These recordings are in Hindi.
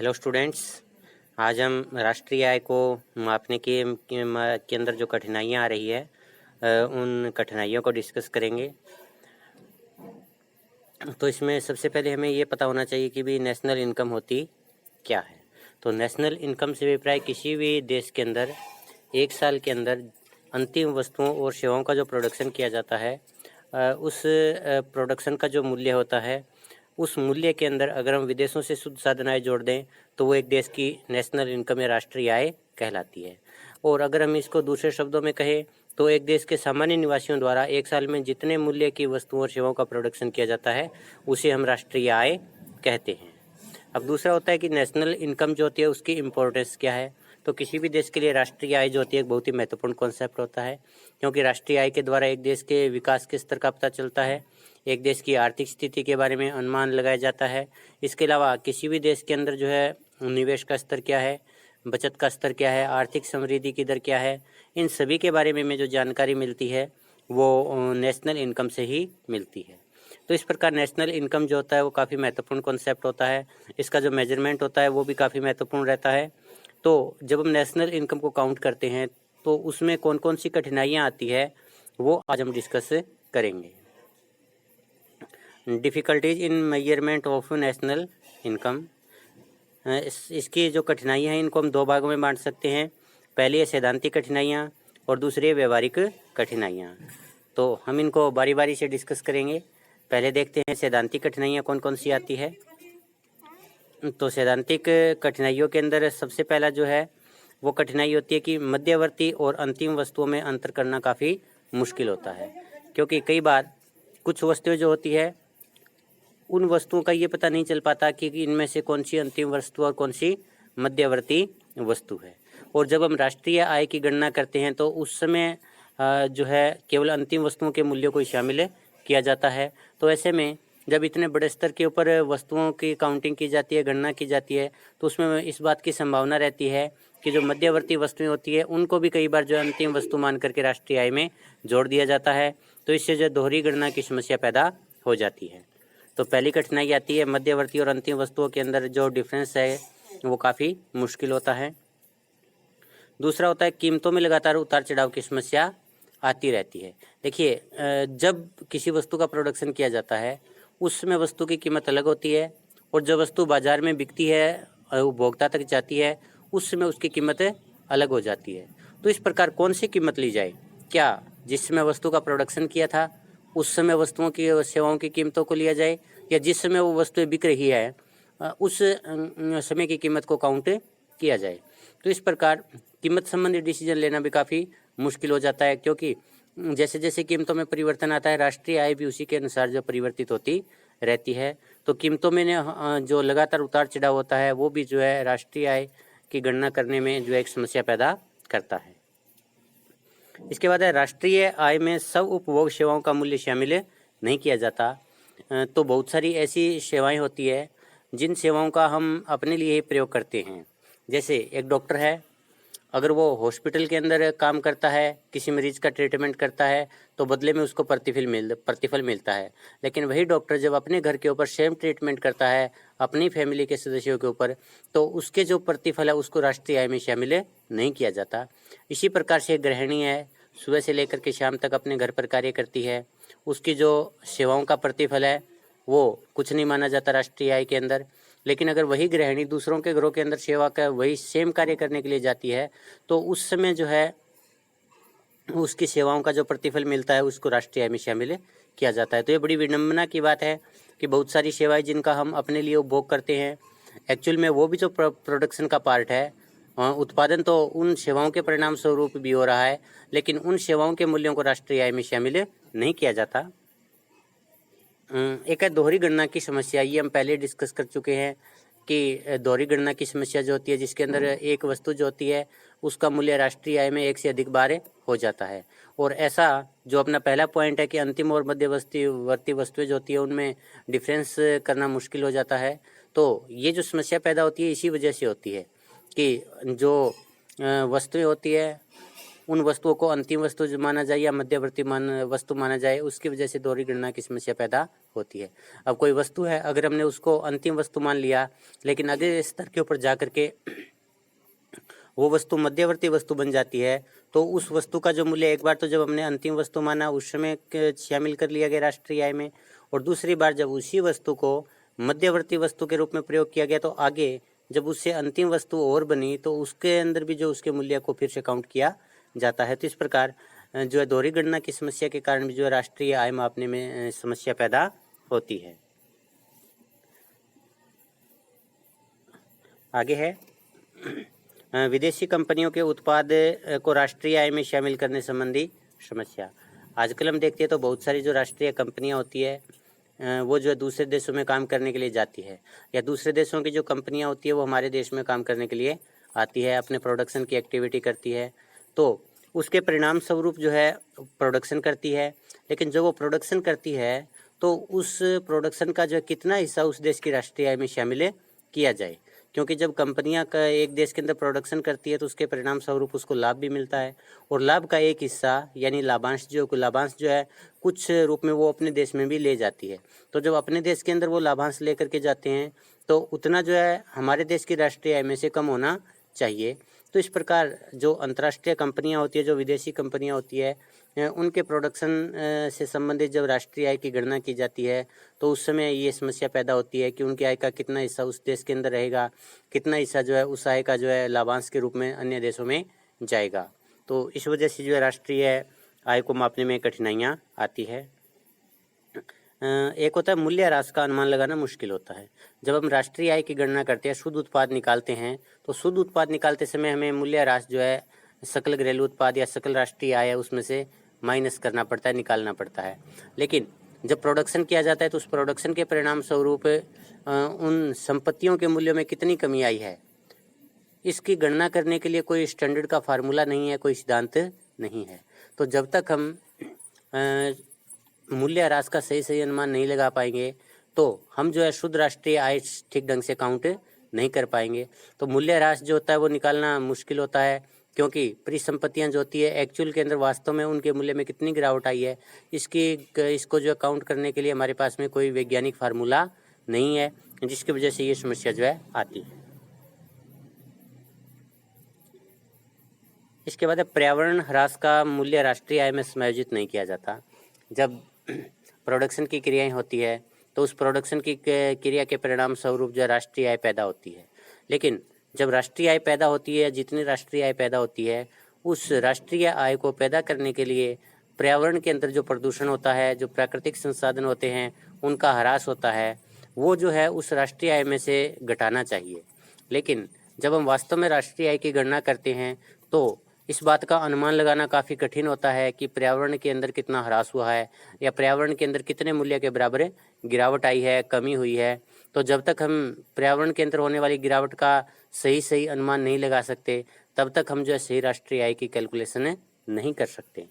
हेलो स्टूडेंट्स, आज हम राष्ट्रीय आय को मापने के अंदर जो कठिनाइयाँ आ रही है उन कठिनाइयों को डिस्कस करेंगे। तो इसमें सबसे पहले हमें ये पता होना चाहिए कि भी नेशनल इनकम होती क्या है। तो नेशनल इनकम से अभिप्राय किसी भी देश के अंदर एक साल के अंदर अंतिम वस्तुओं और सेवाओं का जो प्रोडक्शन किया जाता है उस प्रोडक्शन का जो मूल्य होता है, उस मूल्य के अंदर अगर हम विदेशों से शुद्ध साधन आय जोड़ दें तो वो एक देश की नेशनल इनकम या राष्ट्रीय आय कहलाती है। और अगर हम इसको दूसरे शब्दों में कहें तो एक देश के सामान्य निवासियों द्वारा एक साल में जितने मूल्य की वस्तुओं और सेवाओं का प्रोडक्शन किया जाता है उसे हम राष्ट्रीय आय कहते हैं। अब दूसरा होता है कि नेशनल इनकम जो होती है उसकी इम्पोर्टेंस क्या है। तो किसी भी देश के लिए राष्ट्रीय आय जो होती है एक बहुत ही महत्वपूर्ण कॉन्सेप्ट होता है, क्योंकि राष्ट्रीय आय के द्वारा एक देश के विकास के स्तर का पता चलता है, एक देश की आर्थिक स्थिति के बारे में अनुमान लगाया जाता है। इसके अलावा किसी भी देश के अंदर जो है निवेश का स्तर क्या है, बचत का स्तर क्या है, आर्थिक समृद्धि की दर क्या है, इन सभी के बारे में जो जानकारी मिलती है वो नेशनल इनकम से ही मिलती है। तो इस प्रकार नेशनल इनकम जो होता है वो काफ़ी महत्वपूर्ण कॉन्सेप्ट होता है। इसका जो मेजरमेंट होता है वो भी काफ़ी महत्वपूर्ण रहता है। तो जब हम नेशनल इनकम को काउंट करते हैं तो उसमें कौन कौन सी कठिनाइयाँ आती है वो आज हम डिस्कस करेंगे। Difficulties in measurement of national income, इसकी जो कठिनाइयाँ हैं इनको हम दो भागों में बांट सकते हैं। पहली है सैद्धांतिक कठिनाइयाँ और दूसरी है व्यवहारिक कठिनाइयाँ। तो हम इनको बारी बारी से डिस्कस करेंगे। पहले देखते हैं सैद्धांतिक कठिनाइयाँ कौन कौन सी आती है। तो सैद्धांतिक कठिनाइयों के अंदर सबसे पहला जो है वो कठिनाई होती है कि मध्यवर्ती और अंतिम वस्तुओं में अंतर करना काफ़ी मुश्किल होता है, क्योंकि कई बार कुछ वस्तुएं जो होती है उन वस्तुओं का ये पता नहीं चल पाता कि इनमें से कौन सी अंतिम वस्तु और कौन सी मध्यवर्ती वस्तु है। और जब हम राष्ट्रीय आय की गणना करते हैं तो उस समय जो है केवल अंतिम वस्तुओं के मूल्यों को शामिल किया जाता है। तो ऐसे में जब इतने बड़े स्तर के ऊपर वस्तुओं की काउंटिंग की जाती है, गणना की जाती है, तो उसमें इस बात की संभावना रहती है कि जो मध्यवर्ती वस्तुएं होती है उनको भी कई बार जो अंतिम वस्तु मान करके राष्ट्रीय आय में जोड़ दिया जाता है। तो इससे जो दोहरी गणना की समस्या पैदा हो जाती है। तो पहली कठिनाई आती है मध्यवर्ती और अंतिम वस्तुओं के अंदर जो डिफरेंस है वो काफ़ी मुश्किल होता है। दूसरा होता है कीमतों में लगातार उतार चढ़ाव की समस्या आती रहती है। देखिए, जब किसी वस्तु का प्रोडक्शन किया जाता है उस समय वस्तु की कीमत अलग होती है, और जब वस्तु बाजार में बिकती है उपभोक्ता तक जाती है उस समय उसकी कीमत अलग हो जाती है। तो इस प्रकार कौन सी कीमत ली जाए? क्या जिस समय वस्तु का प्रोडक्शन किया था उस समय वस्तुओं की और सेवाओं की कीमतों को लिया जाए, या जिस समय वो वस्तुएं बिक रही है उस समय की कीमत को काउंट किया जाए? तो इस प्रकार कीमत संबंधी डिसीजन लेना भी काफ़ी मुश्किल हो जाता है, क्योंकि जैसे जैसे कीमतों में परिवर्तन आता है राष्ट्रीय आय भी उसी के अनुसार जो परिवर्तित होती रहती है। तो कीमतों में जो लगातार उतार चढ़ाव होता है वो भी जो है राष्ट्रीय आय की गणना करने में जो एक समस्या पैदा करता है। इसके बाद है राष्ट्रीय आय में सब उपभोग सेवाओं का मूल्य शामिल नहीं किया जाता। तो बहुत सारी ऐसी सेवाएं होती है जिन सेवाओं का हम अपने लिए ही प्रयोग करते हैं। जैसे एक डॉक्टर है, अगर वो हॉस्पिटल के अंदर काम करता है, किसी मरीज का ट्रीटमेंट करता है तो बदले में उसको प्रतिफल मिलता है। लेकिन वही डॉक्टर जब अपने घर के ऊपर सेम ट्रीटमेंट करता है अपनी फैमिली के सदस्यों के ऊपर, तो उसके जो प्रतिफल है उसको राष्ट्रीय आय में शामिल नहीं किया जाता। इसी प्रकार से एक गृहिणी है, सुबह से लेकर के शाम तक अपने घर पर कार्य करती है, उसकी जो सेवाओं का प्रतिफल है वो कुछ नहीं माना जाता राष्ट्रीय आय के अंदर। लेकिन अगर वही गृहिणी दूसरों के घरों के अंदर सेवा का वही सेम कार्य करने के लिए जाती है तो उस समय जो है उसकी सेवाओं का जो प्रतिफल मिलता है उसको राष्ट्रीय आय में शामिल किया जाता है। तो ये बड़ी विडंबना की बात है कि बहुत सारी सेवाएं जिनका हम अपने लिए उपभोग करते हैं, एक्चुअल में वो भी जो प्रोडक्शन का पार्ट है, उत्पादन तो उन सेवाओं के परिणाम स्वरूप भी हो रहा है, लेकिन उन सेवाओं के मूल्यों को राष्ट्रीय आय में शामिल नहीं किया जाता। एक है दोहरी गणना की समस्या। ये हम पहले डिस्कस कर चुके हैं कि दोहरी गणना की समस्या जो होती है जिसके अंदर एक वस्तु जो होती है उसका मूल्य राष्ट्रीय आय में एक से अधिक बार हो जाता है। और ऐसा जो अपना पहला पॉइंट है कि अंतिम और मध्यवर्ती वस्तुएं जो होती है उनमें डिफरेंस करना मुश्किल हो जाता है। तो ये जो समस्या पैदा होती है इसी वजह से होती है कि जो वस्तुएं होती है उन वस्तुओं को अंतिम वस्तु माना जाए या मध्यवर्ती वस्तु माना जाए, उसकी वजह से दोहरी गणना की समस्या पैदा होती है। अब कोई वस्तु है, अगर हमने उसको अंतिम वस्तु मान लिया, लेकिन अगले स्तर के ऊपर जा करके वो वस्तु मध्यवर्ती वस्तु बन जाती है, तो उस वस्तु का जो मूल्य एक बार तो जब हमने अंतिम वस्तु माना उस समय शामिल कर लिया गया राष्ट्रीय आय में, और दूसरी बार जब उसी वस्तु को मध्यवर्ती वस्तु के रूप में प्रयोग किया गया तो आगे जब उससे अंतिम वस्तु और बनी तो उसके अंदर भी जो उसके मूल्य को फिर से काउंट किया जाता है। तो इस प्रकार जो है दोहरी गणना की समस्या के कारण भी जो है राष्ट्रीय आय मापने में समस्या पैदा होती है। आगे है विदेशी कंपनियों के उत्पाद को राष्ट्रीय आय में शामिल करने संबंधी समस्या। आजकल हम देखते हैं तो बहुत सारी जो राष्ट्रीय कंपनियां होती है वो जो है दूसरे देशों में काम करने के लिए जाती है, या दूसरे देशों की जो कंपनियां होती है वो हमारे देश में काम करने के लिए आती है, अपने प्रोडक्शन की एक्टिविटी करती है। तो उसके परिणाम स्वरूप जो है प्रोडक्शन करती है, लेकिन जब वो प्रोडक्शन करती है तो उस प्रोडक्शन का जो है कितना हिस्सा उस देश की राष्ट्रीय आय में शामिल किया जाए, क्योंकि जब कंपनियां का एक देश के अंदर प्रोडक्शन करती है तो उसके परिणाम स्वरूप उसको लाभ भी मिलता है, और लाभ का एक हिस्सा यानी लाभांश जो है कुछ रूप में वो अपने देश में भी ले जाती है। तो जब अपने देश के अंदर वो लाभांश लेकर के जाते हैं तो उतना जो है हमारे देश की राष्ट्रीय आय में से कम होना चाहिए। तो इस प्रकार जो अंतर्राष्ट्रीय कंपनियां होती है, जो विदेशी कंपनियां होती है, उनके प्रोडक्शन से संबंधित जब राष्ट्रीय आय की गणना की जाती है तो उस समय ये समस्या पैदा होती है कि उनकी आय का कितना हिस्सा उस देश के अंदर रहेगा, कितना हिस्सा जो है उस आय का जो है लाभांश के रूप में अन्य देशों में जाएगा। तो इस वजह से जो है राष्ट्रीय आय को मापने में कठिनाइयाँ आती है। एक होता है मूल्य ह्रास का अनुमान लगाना मुश्किल होता है। जब हम राष्ट्रीय आय की गणना करते हैं, शुद्ध उत्पाद निकालते हैं, तो शुद्ध उत्पाद निकालते समय हमें मूल्य ह्रास जो है सकल घरेलू उत्पाद या सकल राष्ट्रीय आय है उसमें से माइनस करना पड़ता है, निकालना पड़ता है। लेकिन जब प्रोडक्शन किया जाता है तो उस प्रोडक्शन के परिणाम स्वरूप उन संपत्तियों के मूल्यों में कितनी कमी आई है, इसकी गणना करने के लिए कोई स्टैंडर्ड का फार्मूला नहीं है, कोई सिद्धांत नहीं है। तो जब तक हम मूल्य ह्रास का सही अनुमान नहीं लगा पाएंगे तो हम जो है शुद्ध राष्ट्रीय आय ठीक ढंग से काउंट नहीं कर पाएंगे। तो मूल्य ह्रास जो होता है वो निकालना मुश्किल होता है, क्योंकि परिसंपत्तियां जो होती है एक्चुअल के अंदर वास्तव में उनके मूल्य में कितनी गिरावट आई है इसको जो काउंट करने के लिए हमारे पास में कोई वैज्ञानिक फार्मूला नहीं है, जिसकी वजह से ये समस्या जो है आती है। इसके बाद पर्यावरण ह्रास का मूल्य राष्ट्रीय आय में समायोजित नहीं किया जाता। जब प्रोडक्शन की क्रियाएं होती है तो उस प्रोडक्शन की क्रिया के परिणाम स्वरूप जो राष्ट्रीय आय पैदा होती है, लेकिन जब राष्ट्रीय आय पैदा होती है, जितनी राष्ट्रीय आय पैदा होती है उस राष्ट्रीय आय को पैदा करने के लिए पर्यावरण के अंदर जो प्रदूषण होता है, जो प्राकृतिक संसाधन होते हैं उनका ह्रास होता है, वो जो है उस राष्ट्रीय आय में से घटाना चाहिए। लेकिन जब हम वास्तव में राष्ट्रीय आय की गणना करते हैं तो इस बात का अनुमान लगाना काफ़ी कठिन होता है कि पर्यावरण के अंदर कितना ह्रास हुआ है या पर्यावरण के अंदर कितने मूल्य के बराबर गिरावट आई है, कमी हुई है। तो जब तक हम पर्यावरण के अंदर होने वाली गिरावट का सही अनुमान नहीं लगा सकते तब तक हम जो है सही राष्ट्रीय आय की कैलकुलेशन नहीं कर सकते।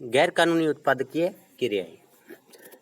गैर कानूनी उत्पादकीय क्रियाएं।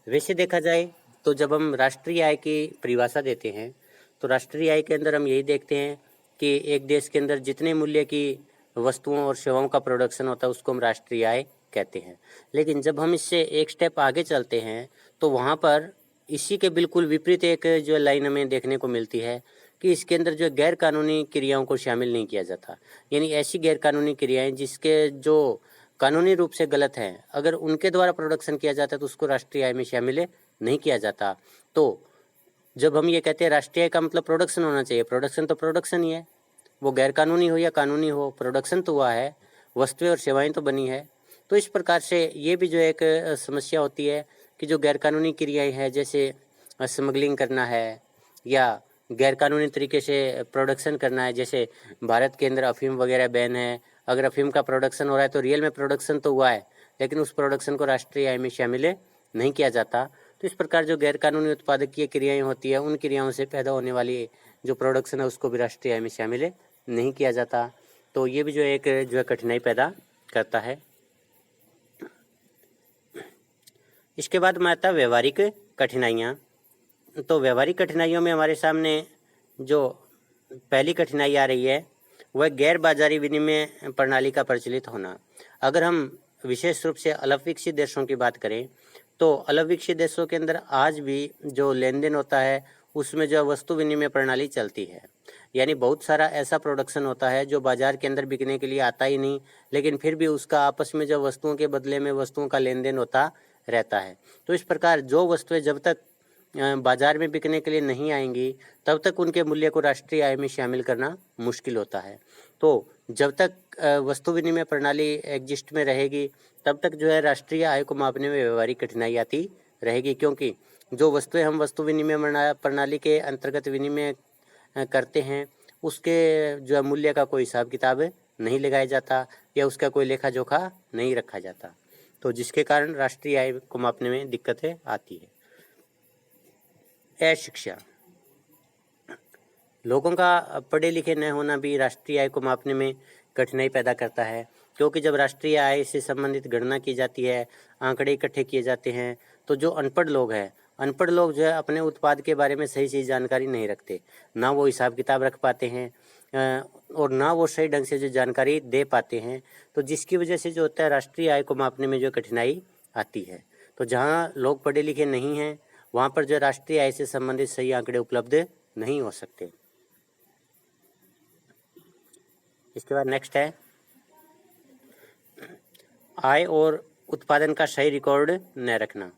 वैसे देखा जाए तो जब हम राष्ट्रीय आय की परिभाषा देते हैं तो राष्ट्रीय आय के अंदर हम यही देखते हैं कि एक देश के अंदर जितने मूल्य की वस्तुओं और सेवाओं का प्रोडक्शन होता है उसको हम राष्ट्रीय आय कहते हैं। लेकिन जब हम इससे एक स्टेप आगे चलते हैं तो वहाँ पर इसी के बिल्कुल विपरीत एक जो लाइन हमें देखने को मिलती है कि इसके अंदर जो गैर कानूनी क्रियाओं को शामिल नहीं किया जाता। यानी ऐसी गैर कानूनी क्रियाएं जिसके जो कानूनी रूप से गलत हैं, अगर उनके द्वारा प्रोडक्शन किया जाता है तो उसको राष्ट्रीय आय में शामिल नहीं किया जाता। तो जब हम ये कहते हैं राष्ट्रीय आय का मतलब प्रोडक्शन होना चाहिए, प्रोडक्शन तो प्रोडक्शन ही है, वो गैर कानूनी हो या कानूनी हो, प्रोडक्शन तो हुआ है, वस्तुएं और सेवाएं तो बनी है। तो इस प्रकार से ये भी जो एक समस्या होती है कि जो गैर कानूनी क्रियाएं हैं जैसे स्मगलिंग करना है या गैर कानूनी तरीके से प्रोडक्शन करना है, जैसे भारत के अंदर अफीम वगैरह बैन है, अगर अफीम का प्रोडक्शन हो रहा है तो रियल में प्रोडक्शन तो हुआ है लेकिन उस प्रोडक्शन को राष्ट्रीय आय में शामिल नहीं किया जाता। तो इस प्रकार जो गैर कानूनी उत्पादकीय क्रियाएं होती है उन क्रियाओं से पैदा होने वाली जो प्रोडक्शन है उसको भी राष्ट्रीय आय में शामिल नहीं किया जाता। तो ये भी जो एक जो है कठिनाई पैदा करता है। इसके बाद में आता है व्यवहारिक कठिनाइयाँ। तो व्यवहारिक कठिनाइयों में हमारे सामने जो पहली कठिनाई आ रही है वह गैर बाजारी विनिमय प्रणाली का प्रचलित होना। अगर हम विशेष रूप से अल्प विकसित देशों की बात करें तो अलग विकसित देशों के अंदर आज भी जो लेन देन होता है उसमें जो वस्तु विनिमय प्रणाली चलती है, यानी बहुत सारा ऐसा प्रोडक्शन होता है जो बाजार के अंदर बिकने के लिए आता ही नहीं, लेकिन फिर भी उसका आपस में जो वस्तुओं के बदले में वस्तुओं का लेन देन होता रहता है। तो इस प्रकार जो वस्तुएं जब तक बाजार में बिकने के लिए नहीं आएंगी तब तक उनके मूल्य को राष्ट्रीय आय में शामिल करना मुश्किल होता है। तो जब तक वस्तु विनिमय प्रणाली एग्जिस्ट में रहेगी तब तक जो है राष्ट्रीय आय को मापने में व्यवहारिक कठिनाई आती रहेगी, क्योंकि जो वस्तुएं हम वस्तु विनिमय प्रणाली के अंतर्गत विनिमय करते हैं उसके जो है मूल्य का कोई हिसाब किताब नहीं लगाया जाता या उसका कोई लेखा जोखा नहीं रखा जाता, तो जिसके कारण राष्ट्रीय आय को मापने में दिक्कतें आती है। अशिक्षा, लोगों का पढ़े लिखे न होना भी राष्ट्रीय आय को मापने में कठिनाई पैदा करता है, क्योंकि जब राष्ट्रीय आय से संबंधित गणना की जाती है, आंकड़े इकट्ठे किए जाते हैं, तो जो अनपढ़ लोग जो है अपने उत्पाद के बारे में सही जानकारी नहीं रखते, ना वो हिसाब किताब रख पाते हैं और ना वो सही ढंग से जो जानकारी दे पाते हैं, तो जिसकी वजह से जो होता है राष्ट्रीय आय को मापने में जो कठिनाई आती है। तो जहाँ लोग पढ़े लिखे नहीं हैं वहाँ पर जो राष्ट्रीय आय से संबंधित सही आंकड़े उपलब्ध नहीं हो सकते। इसके बाद नेक्स्ट है आय और उत्पादन का सही रिकॉर्ड न रखना।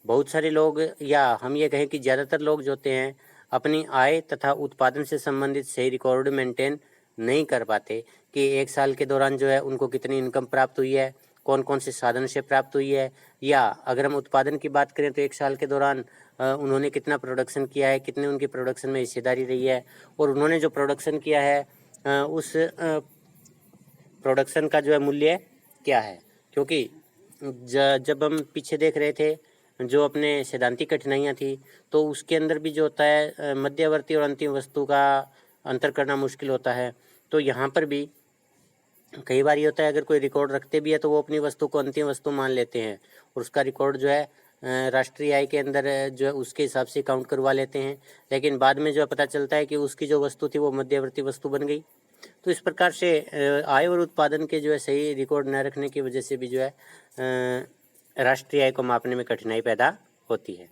बहुत सारे लोग या हम ये कहें कि ज़्यादातर लोग जो होते हैं अपनी आय तथा उत्पादन से संबंधित सही रिकॉर्ड मेंटेन नहीं कर पाते कि एक साल के दौरान जो है उनको कितनी इनकम प्राप्त हुई है, कौन कौन से साधन से प्राप्त हुई है, या अगर हम उत्पादन की बात करें तो एक साल के दौरान उन्होंने कितना प्रोडक्शन किया है, कितनी उनकी प्रोडक्शन में हिस्सेदारी रही है, और उन्होंने जो प्रोडक्शन किया है उस प्रोडक्शन का जो है मूल्य क्या है। क्योंकि जब हम पीछे देख रहे थे जो अपने सैद्धांतिक कठिनाइयाँ थी तो उसके अंदर भी जो होता है मध्यवर्ती और अंतिम वस्तु का अंतर करना मुश्किल होता है। तो यहाँ पर भी कई बार ये होता है अगर कोई रिकॉर्ड रखते भी है तो वो अपनी वस्तु को अंतिम वस्तु मान लेते हैं और उसका रिकॉर्ड जो है राष्ट्रीय आय के अंदर जो है उसके हिसाब से काउंट करवा लेते हैं, लेकिन बाद में जो है पता चलता है कि उसकी जो वस्तु थी वो मध्यवर्ती वस्तु बन गई। तो इस प्रकार से आय और उत्पादन के जो है सही रिकॉर्ड न रखने की वजह से भी जो है राष्ट्रीय आय को मापने में कठिनाई पैदा होती है।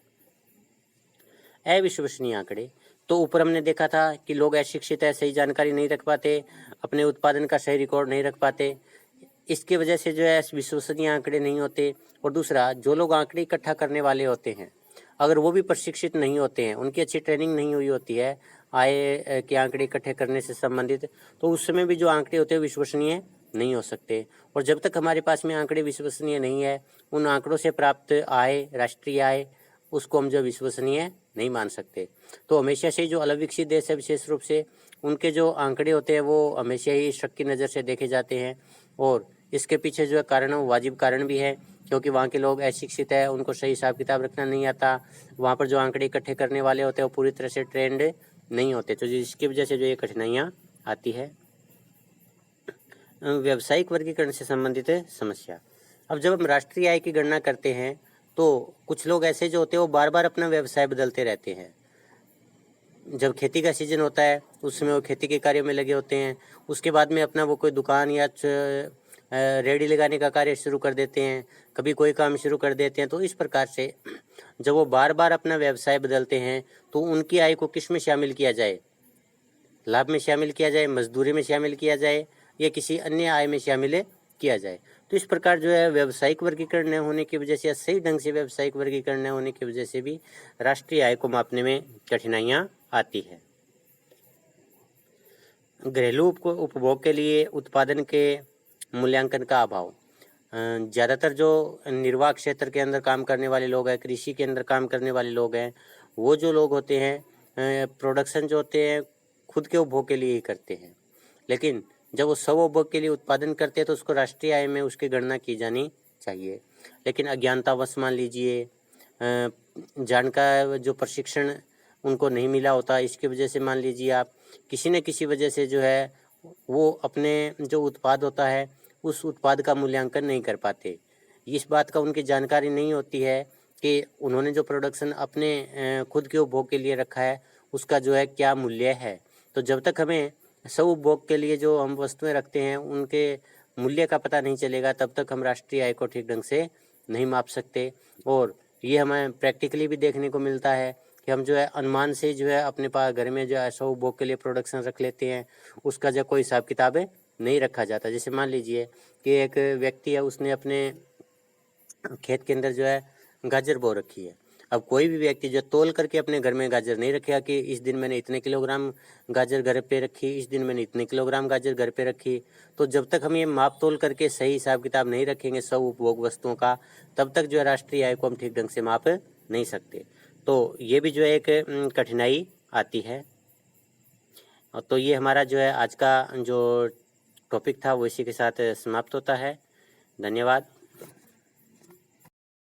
अविश्वसनीय आंकड़े, तो ऊपर हमने देखा था कि लोग अशिक्षित है, सही जानकारी नहीं रख पाते, अपने उत्पादन का सही रिकॉर्ड नहीं रख पाते, इसकी वजह से जो है विश्वसनीय आंकड़े नहीं होते। और दूसरा, जो लोग आंकड़े इकट्ठा करने वाले होते हैं अगर वो भी प्रशिक्षित नहीं होते हैं, उनकी अच्छी ट्रेनिंग नहीं हुई होती है आय के आंकड़े इकट्ठे करने से संबंधित, तो उस समय भी जो आंकड़े होते हैं विश्वसनीय नहीं हो सकते। और जब तक हमारे पास में आंकड़े विश्वसनीय नहीं है उन आंकड़ों से प्राप्त आय, राष्ट्रीय आय, उसको हम जो विश्वसनीय नहीं मान सकते। तो हमेशा से जो अलग विकसित देश है विशेष रूप से उनके जो आंकड़े होते हैं वो हमेशा ही शक की नज़र से देखे जाते हैं, और इसके पीछे जो है कारण वो वाजिब कारण भी है, क्योंकि वहाँ के लोग अशिक्षित है, उनको सही हिसाब किताब रखना नहीं आता, वहाँ पर जो आंकड़े इकट्ठे करने वाले होते हैं वो पूरी तरह से ट्रेंड नहीं होते, तो जिसकी वजह से जो ये कठिनाइयाँ आती है। व्यावसायिक वर्गीकरण से संबंधित समस्या, अब जब हम राष्ट्रीय आय की गणना करते हैं तो कुछ लोग ऐसे जो होते हैं वो बार बार अपना व्यवसाय बदलते रहते हैं। जब खेती का सीजन होता है उस समय वो खेती के कार्य में लगे होते हैं, उसके बाद में अपना वो कोई दुकान या रेडी लगाने का कार्य शुरू कर देते हैं, कभी कोई काम शुरू कर देते हैं। तो इस प्रकार से जब वो बार बार अपना व्यवसाय बदलते हैं तो उनकी आय को किस में शामिल किया जाए, लाभ में शामिल किया जाए, मजदूरी में शामिल किया जाए, या किसी अन्य आय में शामिल किया जाए। तो इस प्रकार जो है व्यावसायिक वर्गीकरण न होने की वजह से या सही ढंग से व्यावसायिक वर्गीकरण न होने की वजह से भी राष्ट्रीय आय को मापने में कठिनाइयाँ आती है। घरेलू उपभोग के लिए उत्पादन के मूल्यांकन का अभाव, ज़्यादातर जो निर्वाह क्षेत्र के अंदर काम करने वाले लोग हैं, कृषि के अंदर काम करने वाले लोग हैं, वो जो लोग होते हैं प्रोडक्शन जो होते हैं खुद के उपभोग के लिए ही करते हैं, लेकिन जब वो स्व उपभोग के लिए उत्पादन करते हैं तो उसको राष्ट्रीय आय में उसकी गणना की जानी चाहिए। लेकिन अज्ञानतावश मान लीजिए जानकार जो प्रशिक्षण उनको नहीं मिला होता, इसकी वजह से मान लीजिए आप किसी न किसी वजह से जो है वो अपने जो उत्पाद होता है उस उत्पाद का मूल्यांकन नहीं कर पाते। इस बात का उनकी जानकारी नहीं होती है कि उन्होंने जो प्रोडक्शन अपने खुद के उपभोग के लिए रखा है उसका जो है क्या मूल्य है। तो जब तक हमें स्व उपभोग के लिए जो हम वस्तुएं रखते हैं उनके मूल्य का पता नहीं चलेगा तब तक हम राष्ट्रीय आय को ठीक ढंग से नहीं माप सकते। और ये हमें प्रैक्टिकली भी देखने को मिलता है कि हम जो है अनुमान से जो है अपने पास घर में जो है 100 उपभोग के लिए प्रोडक्शन रख लेते हैं, उसका जो कोई हिसाब किताब नहीं रखा जाता। जैसे मान लीजिए कि एक व्यक्ति है, उसने अपने खेत के अंदर जो है गाजर बो रखी है। अब कोई भी व्यक्ति जो तोल करके अपने घर में गाजर नहीं रखेगा कि इस दिन मैंने इतने किलोग्राम गाजर घर पे रखी, इस दिन मैंने इतने किलोग्राम गाजर घर पे रखी। तो जब तक हम ये माप तोल करके सही हिसाब किताब नहीं रखेंगे सब उपभोग वस्तुओं का, तब तक जो है राष्ट्रीय आय को हम ठीक ढंग से माप नहीं सकते। तो ये भी जो है एक कठिनाई आती है। तो ये हमारा जो है आज का जो टॉपिक था वो इसी के साथ समाप्त होता है। धन्यवाद।